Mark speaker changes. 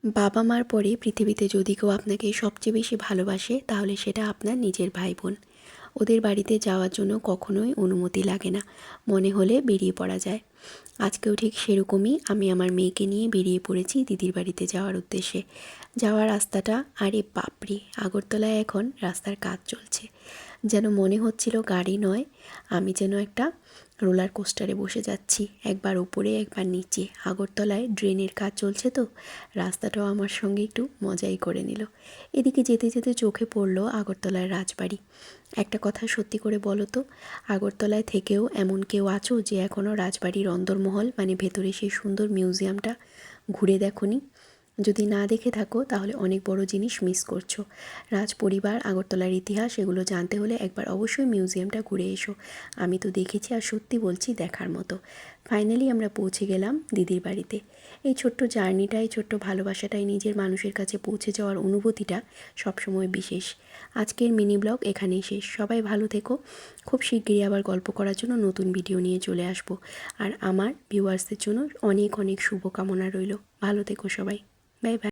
Speaker 1: বাবা মার পরে পৃথিবীতে যদি কেউ আপনাকে সবচেয়ে বেশি ভালোবাসে তাহলে সেটা আপনার নিজের ভাই বোন। ওদের বাড়িতে যাওয়ার জন্য কখনোই অনুমতি লাগে না, মনে হলে বেরিয়ে পড়া যায়। আজকেও ঠিক সেরকমই আমি আমার মেয়েকে নিয়ে বেরিয়ে পড়েছি দিদির বাড়িতে যাওয়ার উদ্দেশ্যে। যাওয়ার রাস্তাটা, আরে বাপরে, আগরতলায় এখন রাস্তার কাজ চলছে। যেন মনে হচ্ছিল গাড়ি নয়, আমি যেন একটা রোলার কোস্টারে বসে যাচ্ছি, একবার উপরে একবার নিচে। আগরতলায় ড্রেনের কাজ চলছে তো রাস্তাটাও আমার সঙ্গে একটু মজাই করে নিল। এদিকে যেতে যেতে চোখে পড়লো আগরতলার রাজবাড়ি। একটা কথা সত্যি করে বলো তো, আগরতলায় থেকেও এমন কেউ আছো যে এখনও রাজবাড়ির অন্দরমহল মানে ভেতরে সেই সুন্দর মিউজিয়ামটা ঘুরে দেখোনি? যদি না দেখে থাকো তাহলে অনেক বড় জিনিস মিস করছো। রাজ পরিবার, আগরতলার ইতিহাস, এগুলো জানতে হলে একবার অবশ্যই মিউজিয়ামটা ঘুরে এসো। আমি তো দেখেছি আর সত্যি বলছি দেখার মতো। ফাইনালি আমরা পৌঁছে গেলাম দিদির বাড়িতে। এই ছোট্ট জার্নিটাই, ছোট্ট ভালোবাসাটাই, নিজের মানুষের কাছে পৌঁছে যাওয়ার অনুভূতিটা সবসময় বিশেষ। আজকের মিনি ব্লগ এখানেই শেষ। সবাই ভালো থেকো। খুব শিগগিরই আবার গল্প করার জন্য নতুন ভিডিও নিয়ে চলে আসবো। আর আমার ভিউয়ার্সদের জন্য অনেক অনেক শুভকামনা রইল। ভালো থেকো সবাই। Bye bye.